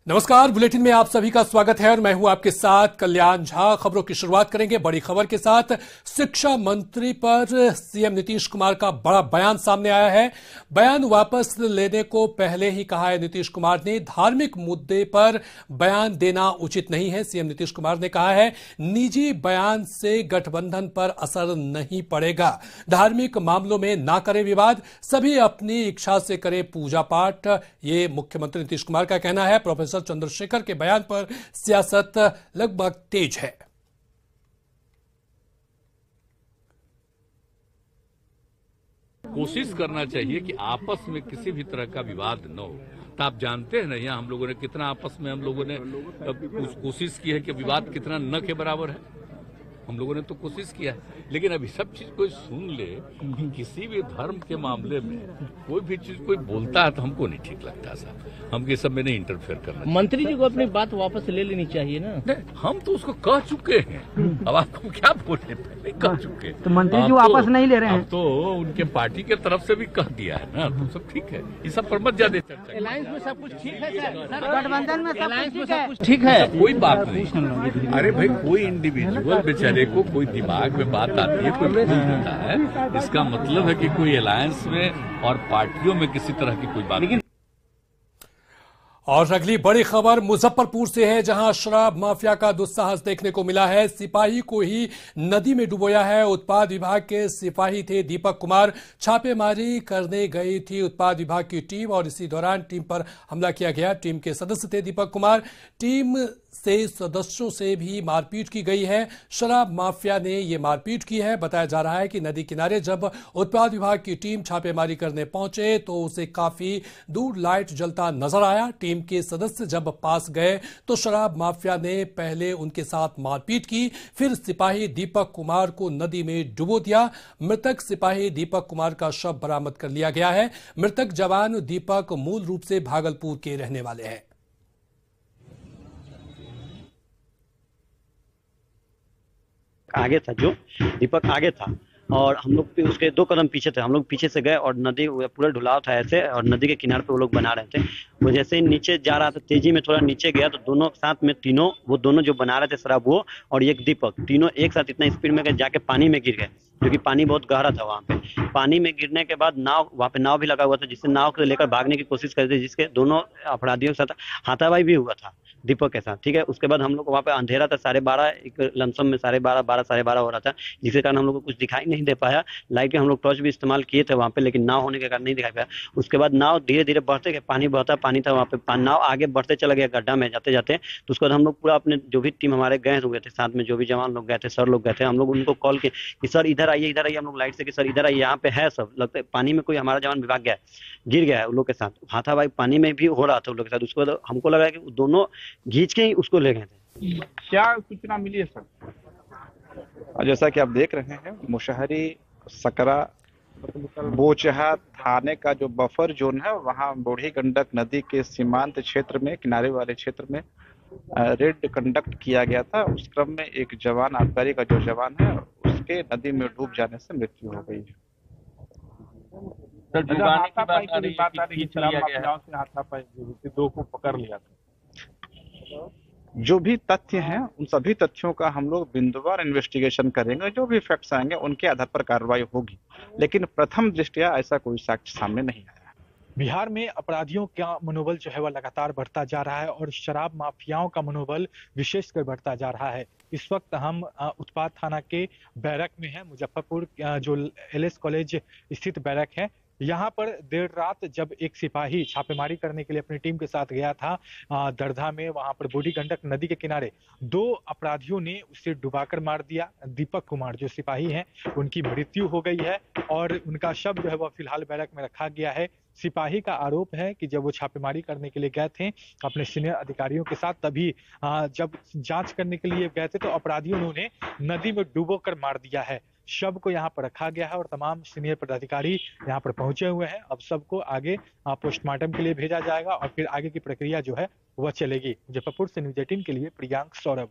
नमस्कार, बुलेटिन में आप सभी का स्वागत है और मैं हूं आपके साथ कल्याण झा। खबरों की शुरुआत करेंगे बड़ी खबर के साथ। शिक्षा मंत्री पर सीएम नीतीश कुमार का बड़ा बयान सामने आया है। बयान वापस लेने को पहले ही कहा है नीतीश कुमार ने, धार्मिक मुद्दे पर बयान देना उचित नहीं है। सीएम नीतीश कुमार ने कहा है निजी बयान से गठबंधन पर असर नहीं पड़ेगा, धार्मिक मामलों में ना करे विवाद, सभी अपनी इच्छा से करे पूजा पाठ। ये मुख्यमंत्री नीतीश कुमार का कहना है। प्रोफेसर चंद्रशेखर के बयान पर सियासत लगभग तेज है। कोशिश करना चाहिए कि आपस में किसी भी तरह का विवाद न हो। तो आप जानते हैं ना, यहाँ हम लोगों ने कितना आपस में हम लोगों ने कोशिश की है कि विवाद कितना न के बराबर है। हम लोगों ने तो कोशिश किया है, लेकिन अभी सब चीज कोई सुन ले कि किसी भी धर्म के मामले में कोई भी चीज कोई बोलता है तो हमको नहीं ठीक लगता साहब। हम ये सब में नहीं इंटरफेयर करना। मंत्री जी को अपनी बात वापस ले लेनी चाहिए ना। नहीं, हम तो उसको कह चुके हैं, अब आपको क्या बोले, पहले कह चुके हैं। तो मंत्री जी वापस नहीं ले रहे हैं। अब तो उनके पार्टी के तरफ से भी कह दिया है ना, तो सब ठीक है। ये सब पर मत ज्यादा चर्चा। अलायंस में सब कुछ ठीक है सर, गठबंधन में सब कुछ ठीक है, कोई बात नहीं। अरे भाई, कोई इंडिविजुअल बेचारे को कोई दिमाग में बात आती है, कोई भूल जाता है, इसका मतलब है कि कोई अलायंस में और पार्टियों में किसी तरह की कोई बात नहीं। और अगली बड़ी खबर मुजफ्फरपुर से है, जहां शराब माफिया का दुस्साहस देखने को मिला है। सिपाही को ही नदी में डुबोया है। उत्पाद विभाग के सिपाही थे दीपक कुमार, छापेमारी करने गई थी उत्पाद विभाग की टीम और इसी दौरान टीम पर हमला किया गया। टीम के सदस्य थे दीपक कुमार, टीम से सदस्यों से भी मारपीट की गई है। शराब माफिया ने यह मारपीट की है। बताया जा रहा है कि नदी किनारे जब उत्पाद विभाग की टीम छापेमारी करने पहुंचे तो उसे काफी दूर लाइट जलता नजर आया। टीम के सदस्य जब पास गए तो शराब माफिया ने पहले उनके साथ मारपीट की, फिर सिपाही दीपक कुमार को नदी में डुबो दिया। मृतक सिपाही दीपक कुमार का शव बरामद कर लिया गया है। मृतक जवान दीपक मूल रूप से भागलपुर के रहने वाले हैं। आगे था, जो दीपक आगे था और हम लोग उसके 2 कदम पीछे थे। हम लोग पीछे से गए और नदी पूरा ढुलाव था ऐसे, और नदी के किनारे पे वो लोग बना रहे थे। वो जैसे ही नीचे जा रहा था, तेजी में थोड़ा नीचे गया तो दोनों साथ में वो दोनों जो बना रहे थे शराब, वो और एक दीपक, तीनों एक साथ इतना स्पीड में गए, जाके पानी में गिर गए, क्योंकि पानी बहुत गहरा था वहाँ पे। पानी में गिरने के बाद वहाँ पे नाव भी लगा हुआ था, जिससे नाव को लेकर भागने की कोशिश कर रहे थे, जिसके दोनों अपराधियों के साथ हाथापाई भी हुआ था दीपक के साथ। ठीक है, उसके बाद हम लोग वहाँ पे अंधेरा था, 12:30, एक लमसम में 12:30 12:30 हो रहा था, जिसके कारण हम लोग को कुछ दिखाई नहीं दे पाया। लाइट के हम लोग टॉर्च भी इस्तेमाल किए थे वहाँ पे, लेकिन नाव होने के कारण नहीं दिखाई पाया। उसके बाद नाव धीरे धीरे बढ़ते गए, पानी था वहाँ पे, नाव आगे बढ़ते चला गया गड्ढा में जाते जाते। तो उसके बाद हम लोग पूरा अपने जो भी टीम हमारे गए हुए थे साथ में, जो भी जवान लोग गए थे, सर लोग गए थे, हम लोग उनको कॉल किए कि सर इधर आइए, इधर आइए। हम लोग लाइट से कि सर इधर आइए, यहाँ पे है सब, लगता है पानी में कोई हमारा जवान विभाग गया, गिर गया है उन लोग के साथ। हाथापाई पानी में भी हो रहा था उन लोग के साथ। उसके बाद हमको लगा कि दोनों घींच के ही उसको ले गए थे। क्या सूचना मिली है सर? जैसा कि आप देख रहे हैं, मुशहरी सकरा बोचहा थाने का जो बफर जोन है, वहां बूढ़ी गंडक नदी के सीमांत क्षेत्र में, किनारे वाले क्षेत्र में रेड कंडक्ट किया गया था। उस क्रम में एक जवान, आबकारी का जो जवान है, उसके नदी में डूब जाने से मृत्यु हो गई है। हाथापाई की बात आ रही है, शराब माफियाओं से हाथापाई, 2 को पकड़ लिया था। जो भी तथ्य हैं, उन सभी तथ्यों का हम लोग बिंदुवार इन्वेस्टिगेशन करेंगे। जो भी फैक्ट्स आएंगे उनके आधार पर कार्रवाई होगी, लेकिन प्रथम दृष्टया ऐसा कोई साक्ष्य सामने नहीं आया। बिहार में अपराधियों का मनोबल जो है वह लगातार बढ़ता जा रहा है और शराब माफियाओं का मनोबल विशेषकर बढ़ता जा रहा है। इस वक्त हम उत्पाद थाना के बैरक में हैं, मुजफ्फरपुर जो एलएस कॉलेज स्थित बैरक है। यहाँ पर देर रात जब एक सिपाही छापेमारी करने के लिए अपनी टीम के साथ गया था दरधा में, वहां पर बूढ़ी गंडक नदी के किनारे 2 अपराधियों ने उसे डुबाकर मार दिया। दीपक कुमार जो सिपाही हैं, उनकी मृत्यु हो गई है और उनका शव जो है वह फिलहाल बैरक में रखा गया है। सिपाही का आरोप है कि जब वो छापेमारी करने के लिए गए थे अपने सीनियर अधिकारियों के साथ, तभी जब जांच करने के लिए गए थे तो अपराधियों ने उन्हें नदी में डुबोकर मार दिया है। शव को यहाँ पर रखा गया है और तमाम सीनियर पदाधिकारी यहाँ पर पहुंचे हुए हैं। अब सबको आगे पोस्टमार्टम के लिए भेजा जाएगा और फिर आगे की प्रक्रिया जो है वह चलेगी। मुजफ्फरपुर से न्यूज़ 18 के लिए प्रियांक सौरभ।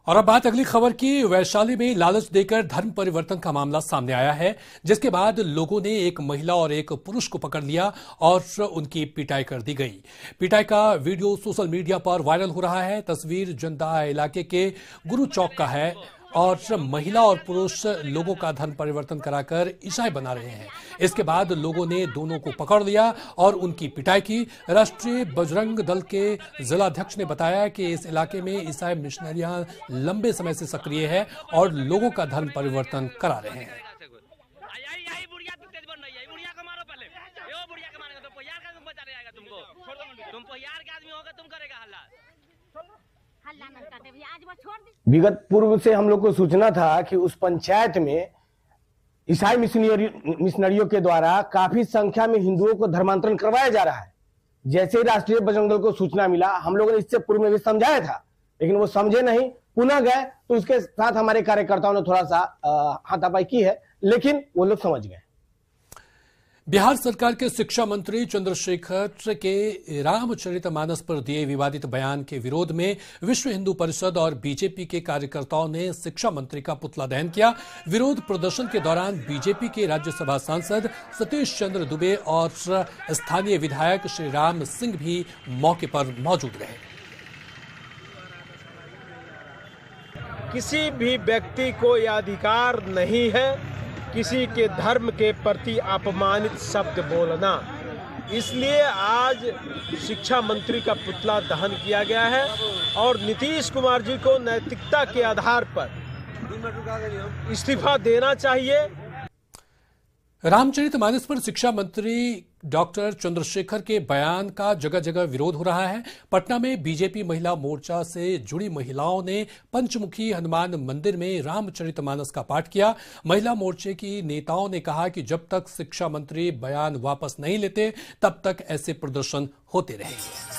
और अब बात अगली खबर की। वैशाली में लालच देकर धर्म परिवर्तन का मामला सामने आया है, जिसके बाद लोगों ने एक महिला और एक पुरुष को पकड़ लिया और उनकी पिटाई कर दी गई। पिटाई का वीडियो सोशल मीडिया पर वायरल हो रहा है। तस्वीर जनता इलाके के गुरु चौक का है और महिला और पुरुष लोगों का धर्म परिवर्तन कराकर ईसाई बना रहे हैं। इसके बाद लोगों ने दोनों को पकड़ लिया और उनकी पिटाई की। राष्ट्रीय बजरंग दल के जिलाध्यक्ष ने बताया कि इस इलाके में ईसाई मिशनरियां लंबे समय से सक्रिय है और लोगों का धर्म परिवर्तन करा रहे हैं। विगत पूर्व से हम लोग को सूचना था कि उस पंचायत में ईसाई मिशनरियों के द्वारा काफी संख्या में हिंदुओं को धर्मांतरण करवाया जा रहा है। जैसे ही राष्ट्रीय बजरंग दल को सूचना मिला, हम लोगों ने इससे पूर्व में भी समझाया था, लेकिन वो समझे नहीं, पुनः गए तो उसके साथ हमारे कार्यकर्ताओं ने थोड़ा सा हाथापाई की है, लेकिन वो लोग समझ गए। बिहार सरकार के शिक्षा मंत्री चंद्रशेखर के रामचरितमानस पर दिए विवादित बयान के विरोध में विश्व हिंदू परिषद और बीजेपी के कार्यकर्ताओं ने शिक्षा मंत्री का पुतला दहन किया। विरोध प्रदर्शन के दौरान बीजेपी के राज्यसभा सांसद सतीश चंद्र दुबे और स्थानीय विधायक श्री राम सिंह भी मौके पर मौजूद रहे। किसी भी व्यक्ति को यह अधिकार नहीं है किसी के धर्म के प्रति अपमानित शब्द बोलना, इसलिए आज शिक्षा मंत्री का पुतला दहन किया गया है और नीतीश कुमार जी को नैतिकता के आधार पर इस्तीफा देना चाहिए। रामचरितमानस पर शिक्षा मंत्री डॉक्टर चंद्रशेखर के बयान का जगह जगह विरोध हो रहा है। पटना में बीजेपी महिला मोर्चा से जुड़ी महिलाओं ने पंचमुखी हनुमान मंदिर में रामचरितमानस का पाठ किया। महिला मोर्चे की नेताओं ने कहा कि जब तक शिक्षा मंत्री बयान वापस नहीं लेते तब तक ऐसे प्रदर्शन होते रहेंगे।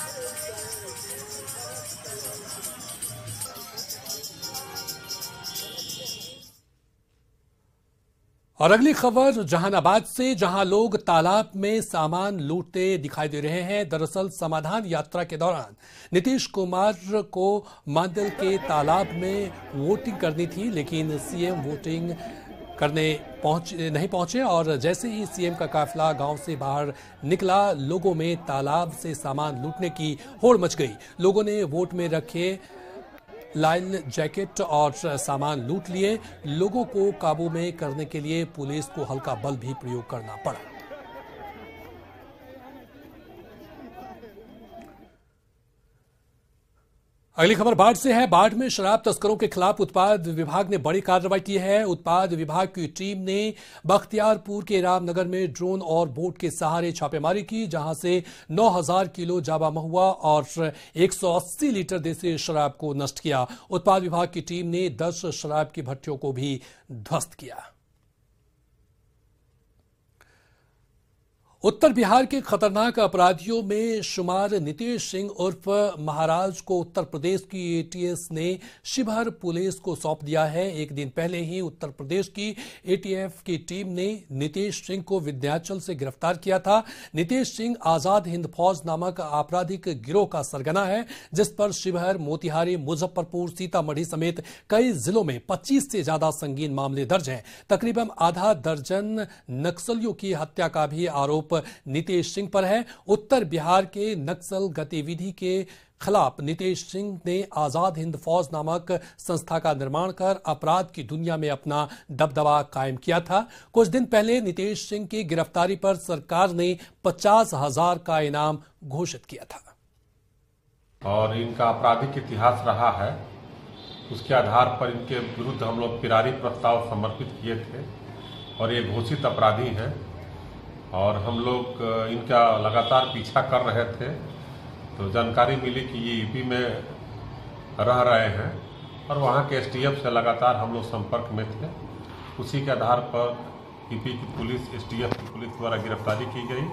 और अगली खबर जहानाबाद से, जहां लोग तालाब में सामान लूटते दिखाई दे रहे हैं। दरअसल समाधान यात्रा के दौरान नीतीश कुमार को मांडल के तालाब में वोटिंग करनी थी, लेकिन सीएम वोटिंग करने नहीं पहुंचे और जैसे ही सीएम का काफिला गांव से बाहर निकला, लोगों में तालाब से सामान लूटने की होड़ मच गई। लोगों ने वोट में रखे लाइन जैकेट और सामान लूट लिए। लोगों को काबू में करने के लिए पुलिस को हल्का बल भी प्रयोग करना पड़ा। अगली खबर बाढ़ से है। बाढ़ में शराब तस्करों के खिलाफ उत्पाद विभाग ने बड़ी कार्रवाई की है। उत्पाद विभाग की टीम ने बख्तियारपुर के रामनगर में ड्रोन और बोट के सहारे छापेमारी की, जहां से 9000 किलो जावा महुआ और 180 लीटर देसी शराब को नष्ट किया। उत्पाद विभाग की टीम ने 10 शराब की भट्टियों को भी ध्वस्त किया। उत्तर बिहार के खतरनाक अपराधियों में शुमार नितेश सिंह उर्फ महाराज को उत्तर प्रदेश की एटीएस ने शिवहर पुलिस को सौंप दिया है। एक दिन पहले ही उत्तर प्रदेश की एटीएफ की टीम ने नितेश सिंह को विंध्याचल से गिरफ्तार किया था। नितेश सिंह आजाद हिंद फौज नामक आपराधिक गिरोह का सरगना है, जिस पर शिवहर, मोतिहारी, मुजफ्फरपुर, सीतामढ़ी समेत कई जिलों में 25 से ज्यादा संगीन मामले दर्ज हैं। तकरीबन आधा दर्जन नक्सलियों की हत्या का भी आरोप नितेश सिंह पर है। उत्तर बिहार के नक्सल गतिविधि के खिलाफ नितेश सिंह ने आजाद हिंद फौज नामक संस्था का निर्माण कर अपराध की दुनिया में अपना दबदबा कायम किया था। कुछ दिन पहले नितेश सिंह की गिरफ्तारी पर सरकार ने 50,000 का इनाम घोषित किया था। और इनका आपराधिक इतिहास रहा है, उसके आधार पर इनके विरुद्ध हम लोग पिरारी प्रस्ताव समर्पित किए थे और ये घोषित अपराधी हैं और हम लोग इनका लगातार पीछा कर रहे थे। तो जानकारी मिली कि ये यूपी में रह रहे हैं और वहाँ के एसटीएफ से लगातार हम लोग संपर्क में थे। उसी के आधार पर यूपी की पुलिस, एसटीएफ की पुलिस द्वारा गिरफ्तारी की गई।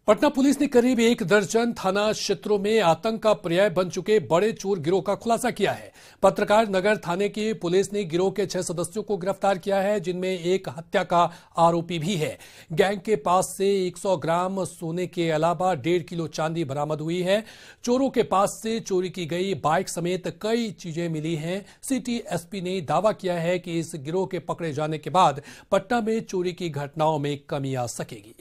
पटना पुलिस ने करीब 1 दर्जन थाना क्षेत्रों में आतंक का पर्याय बन चुके बड़े चोर गिरोह का खुलासा किया है। पत्रकार नगर थाने की पुलिस ने गिरोह के 6 सदस्यों को गिरफ्तार किया है, जिनमें एक हत्या का आरोपी भी है। गैंग के पास से 100 ग्राम सोने के अलावा 1.5 किलो चांदी बरामद हुई है। चोरों के पास से चोरी की गई बाइक समेत कई चीजें मिली हैं। सिटी एसपी ने दावा किया है कि इस गिरोह के पकड़े जाने के बाद पटना में चोरी की घटनाओं में कमी आ सकेगी।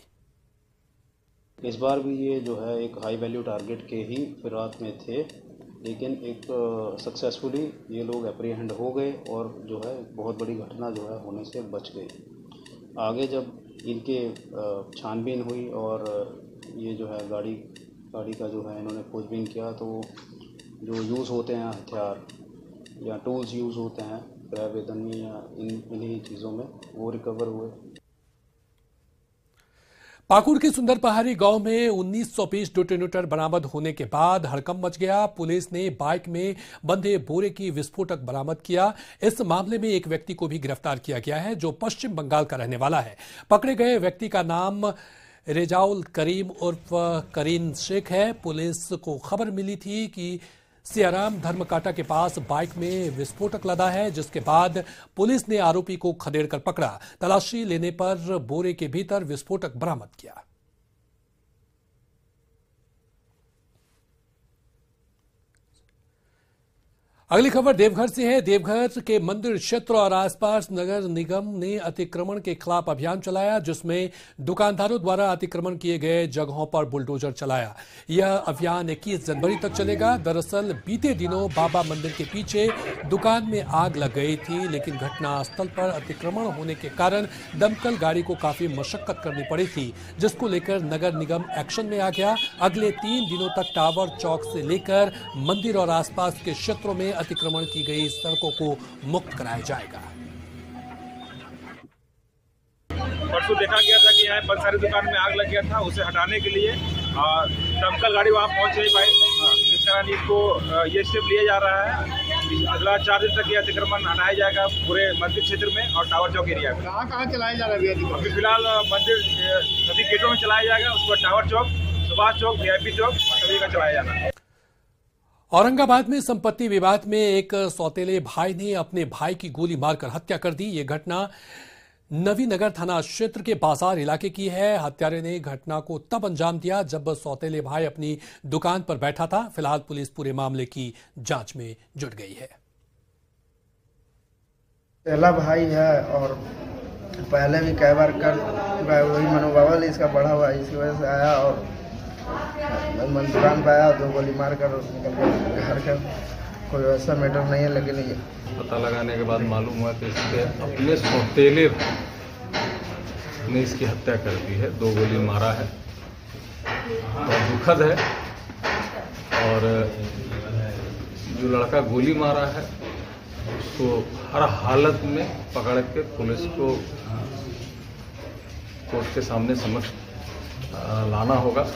इस बार भी ये जो है एक हाई वैल्यू टारगेट के ही फिराक में थे, लेकिन एक सक्सेसफुली ये लोग एप्रीहेंड हो गए और जो है बहुत बड़ी घटना जो है होने से बच गई। आगे जब इनके छानबीन हुई और ये जो है गाड़ी का जो है इन्होंने खोजबीन किया, तो जो यूज़ होते हैं हथियार या टूल्स यूज़ होते हैं क्रय वेतन में या इन्हीं चीज़ों में, वो रिकवर हुए। पाकुड़ के सुंदर पहाड़ी गांव में 1900 पीस डेटोनेटर बरामद होने के बाद हड़कंप मच गया। पुलिस ने बाइक में बंधे बोरे की विस्फोटक बरामद किया। इस मामले में एक व्यक्ति को भी गिरफ्तार किया गया है, जो पश्चिम बंगाल का रहने वाला है। पकड़े गए व्यक्ति का नाम रेजाउल करीम उर्फ करीन शेख है। पुलिस को खबर मिली थी कि सियाराम धर्मकाटा के पास बाइक में विस्फोटक लदा है, जिसके बाद पुलिस ने आरोपी को खदेड़कर पकड़ा। तलाशी लेने पर बोरे के भीतर विस्फोटक बरामद किया। अगली खबर देवघर से है। देवघर के मंदिर क्षेत्र और आसपास नगर निगम ने अतिक्रमण के खिलाफ अभियान चलाया, जिसमें दुकानदारों द्वारा अतिक्रमण किए गए जगहों पर बुलडोजर चलाया। यह अभियान 21 जनवरी तक चलेगा। दरअसल बीते दिनों बाबा मंदिर के पीछे दुकान में आग लग गई थी, लेकिन घटनास्थल पर अतिक्रमण होने के कारण दमकल गाड़ी को काफी मशक्कत करनी पड़ी थी, जिसको लेकर नगर निगम एक्शन में आ गया। अगले 3 दिनों तक टावर चौक से लेकर मंदिर और आसपास के क्षेत्रों में अतिक्रमण की गई सड़कों को मुक्त कराया जाएगा। परसों देखा गया था कि यहाँ पंसारी दुकान में आग लग गया था, उसे हटाने के लिए दमकल गाड़ी वहाँ पहुँच नहीं पाई, जिस कारण इसको ये स्टेप लिया जा रहा है। अगला 4 दिन तक ये अतिक्रमण हटाया जाएगा पूरे मंदिर क्षेत्र में और टावर चौक एरिया में। कहाँ चलाया जा रहा है? अभी फिलहाल मंदिर सभी गेटों में चलाया जाएगा, उसके बाद टावर चौक, सुभाष चौक, VIP चौक सभी का चलाया जाना है। औरंगाबाद में संपत्ति विवाद में एक सौतेले भाई ने अपने भाई की गोली मारकर हत्या कर दी। ये घटना नवीनगर थाना क्षेत्र के बाजार इलाके की है। हत्यारे ने घटना को तब अंजाम दिया जब सौतेले भाई अपनी दुकान पर बैठा था। फिलहाल पुलिस पूरे मामले की जांच में जुट गई है। पहला भाई है और पहले भी कई बार कर चुका है। वही मनोभाव इसका बढ़ा हुआ है, इसकी वजह से आया और दुकान पे आया, 2 गोली मारकर निकल गया घर का। कोई ऐसा मैटर नहीं है, लेकिन ये पता लगाने के बाद मालूम हुआ कि इसके अपने सौतेले ने इसकी हत्या कर दी है। 2 गोली मारा है और दुखद है। और जो लड़का गोली मारा है उसको हर हालत में पकड़ के पुलिस को कोर्ट के सामने समक्ष लाना होगा।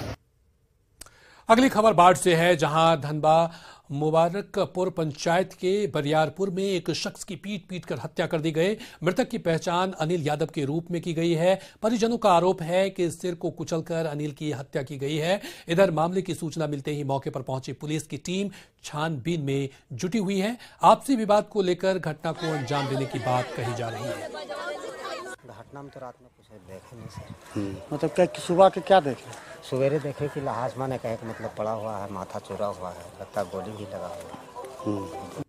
अगली खबर बाढ़ से है, जहां धनबा मुबारकपुर पंचायत के बरियारपुर में एक शख्स की पीट कर हत्या कर दी गई। मृतक की पहचान अनिल यादव के रूप में की गई है। परिजनों का आरोप है कि सिर को कुचलकर अनिल की हत्या की गई है। इधर मामले की सूचना मिलते ही मौके पर पहुंची पुलिस की टीम छानबीन में जुटी हुई है। आपसी विवाद को लेकर घटना को अंजाम देने की बात कही जा रही है। घटना में तो रात में कुछ देखे नहीं सर। मतलब क्या सुबह के क्या देखे? सवेरे देखे कि लाश माने कहे कि मतलब पड़ा हुआ है, माथा चुरा हुआ है, लगता है गोली भी लगा हुआ है।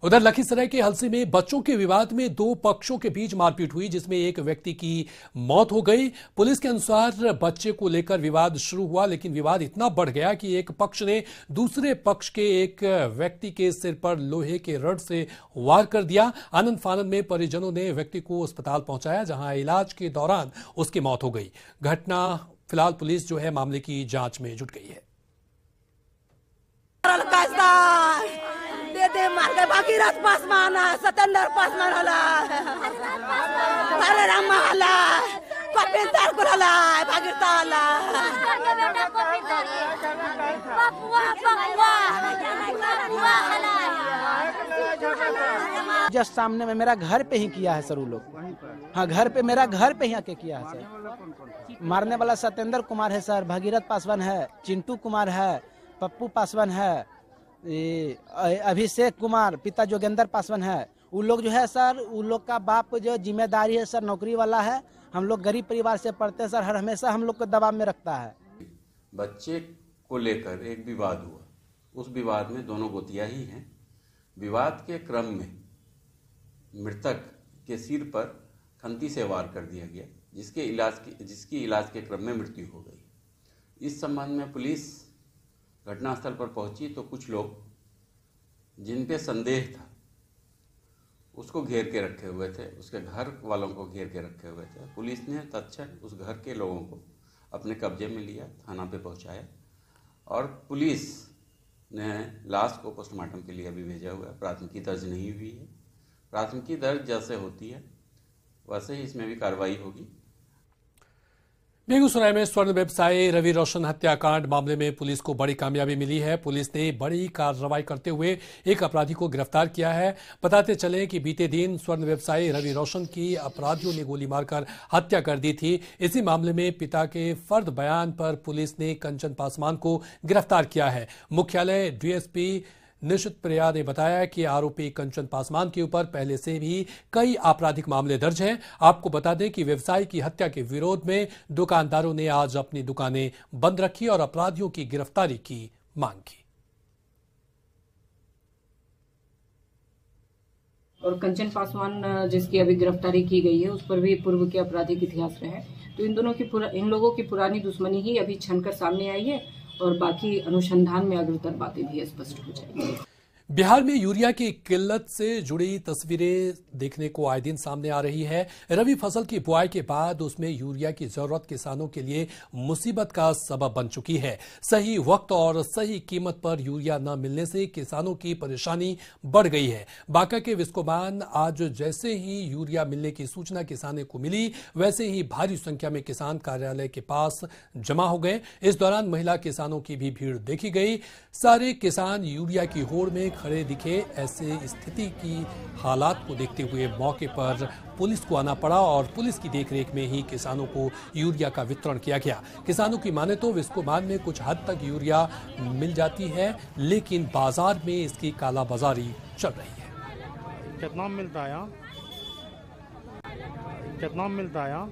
उधर लखीसराय के हलसी में बच्चों के विवाद में 2 पक्षों के बीच मारपीट हुई, जिसमें एक व्यक्ति की मौत हो गई। पुलिस के अनुसार बच्चे को लेकर विवाद शुरू हुआ, लेकिन विवाद इतना बढ़ गया कि एक पक्ष ने दूसरे पक्ष के एक व्यक्ति के सिर पर लोहे के रड से वार कर दिया। आनंद फानंद में परिजनों ने व्यक्ति को अस्पताल पहुंचाया, जहां इलाज के दौरान उसकी मौत हो गई। घटना फिलहाल पुलिस जो है मामले की जांच में जुट गई है। दे मार के बाकी रात पासमान सतेंद्र पासमान होला अरे राम हला जस्ट सामने में मेरा घर पे ही किया है सर वो लोग। हाँ, घर पे, मेरा घर पे ही आके किया है सर। मारने वाला सत्येंद्र कुमार है सर, भगीरथ पासवान है, चिंटू कुमार है, पप्पू पासवान है, अभिषेक कुमार, पिता जोगेंद्र पासवान है। वो लोग जो है सर, वो लोग का बाप जो जिम्मेदारी है सर, नौकरी वाला है। हम लोग गरीब परिवार से पढ़ते हैं सर, हर हमेशा हम लोग को दबाव में रखता है। बच्चे को लेकर एक विवाद हुआ, उस विवाद में दोनों गोतिया ही हैं। विवाद के क्रम में मृतक के सिर पर खंती से वार कर दिया गया, जिसकी इलाज के क्रम में मृत्यु हो गई। इस संबंध में पुलिस घटनास्थल पर पहुंची तो कुछ लोग जिन पे संदेह था उसको घेर के रखे हुए थे, उसके घर वालों को घेर के रखे हुए थे। पुलिस ने तत्क्षण उस घर के लोगों को अपने कब्जे में लिया, थाना पे पहुंचाया और पुलिस ने लाश को पोस्टमार्टम के लिए अभी भेजा हुआ है। प्राथमिकी दर्ज नहीं हुई है। प्राथमिकी दर्ज जैसे होती है वैसे ही इसमें भी कार्रवाई होगी। बेगूसराय में स्वर्ण व्यवसायी रवि रोशन हत्याकांड मामले में पुलिस को बड़ी कामयाबी मिली है। पुलिस ने बड़ी कार्रवाई करते हुए एक अपराधी को गिरफ्तार किया है। बताते चले कि बीते दिन स्वर्ण व्यवसायी रवि रोशन की अपराधियों ने गोली मारकर हत्या कर दी थी। इसी मामले में पिता के फर्द बयान पर पुलिस ने कंचन पासवान को गिरफ्तार किया है। मुख्यालय डीएसपी निशित प्रिया ने बताया कि आरोपी कंचन पासवान के ऊपर पहले से भी कई आपराधिक मामले दर्ज हैं। आपको बता दें कि व्यवसायी की हत्या के विरोध में दुकानदारों ने आज अपनी दुकानें बंद रखी और अपराधियों की गिरफ्तारी की मांग की। और कंचन पासवान जिसकी अभी गिरफ्तारी की गई है, उस पर भी पूर्व के आपराधिक इतिहास रहे हैं। तो इन लोगों की पुरानी दुश्मनी ही अभी छनकर सामने आई है और बाकी अनुसंधान में अग्रतर बातें भी स्पष्ट हो जाएंगी। बिहार में यूरिया की किल्लत से जुड़ी तस्वीरें देखने को आए दिन सामने आ रही है। रबी फसल की बुआई के बाद उसमें यूरिया की जरूरत किसानों के लिए मुसीबत का सबब बन चुकी है। सही वक्त और सही कीमत पर यूरिया न मिलने से किसानों की परेशानी बढ़ गई है। बांका के विस्कोमान आज जैसे ही यूरिया मिलने की सूचना किसानों को मिली, वैसे ही भारी संख्या में किसान कार्यालय के पास जमा हो गए। इस दौरान महिला किसानों की भी भीड़ देखी गई। सारे किसान यूरिया की होड़ में खड़े दिखे। ऐसे स्थिति की हालात को देखते हुए मौके पर पुलिस को आना पड़ा और पुलिस की देखरेख में ही किसानों को यूरिया का वितरण किया गया। किसानों की माने तो विस्कोमान में कुछ हद तक यूरिया मिल जाती है, लेकिन बाजार में इसकी कालाबाजारी चल रही है। कितना मिलता है यहाँ? कितना मिलता है यहाँ?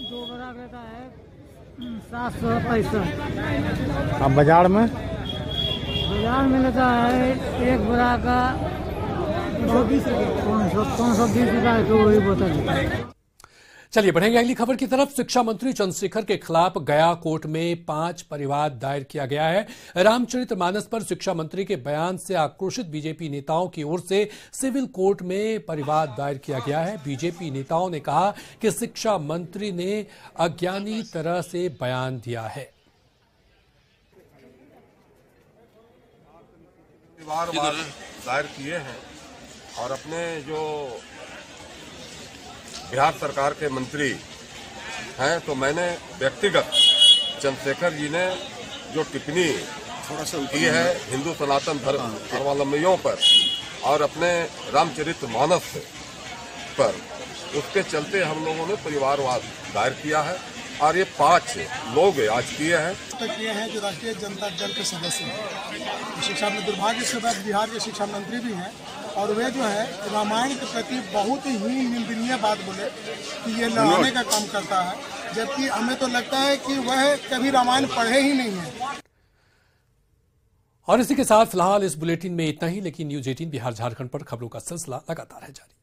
2 बड़ा रहता है 765। अब बाजार में लेता है 1 बोरा का 520 रुपया की वही बोतल। चलिए बढ़ेंगे अगली खबर की तरफ। शिक्षा मंत्री चंद्रशेखर के खिलाफ गया कोर्ट में 5 परिवाद दायर किया गया है। रामचरितमानस पर शिक्षा मंत्री के बयान से आक्रोशित बीजेपी नेताओं की ओर से सिविल कोर्ट में परिवाद दायर किया गया है। बीजेपी नेताओं ने कहा कि शिक्षा मंत्री ने अज्ञानी तरह से बयान दिया है। परिवारवाद दायर किए हैं और अपने जो बिहार सरकार के मंत्री हैं, तो मैंने व्यक्तिगत चंद्रशेखर जी ने जो टिप्पणी की है हिंदू सनातन धर्मावलंबियों पर और अपने रामचरितमानस पर, उसके चलते हम लोगों ने परिवारवाद दायर किया है और ये 5 लोग आज किए हैं। किए हैं जो राष्ट्रीय जनता दल के सदस्य हैं। शिक्षा में दुर्भाग्य से बिहार के शिक्षा मंत्री भी हैं और वे जो है रामायण के प्रति बहुत ही निंदनीय बात बोले कि ये लड़ाने का काम करता है, जबकि हमें तो लगता है कि वह कभी रामायण पढ़े ही नहीं है। और इसी के साथ फिलहाल इस बुलेटिन में इतना ही, लेकिन न्यूज़ 18 बिहार झारखंड पर खबरों का सिलसिला लगातार है जारी।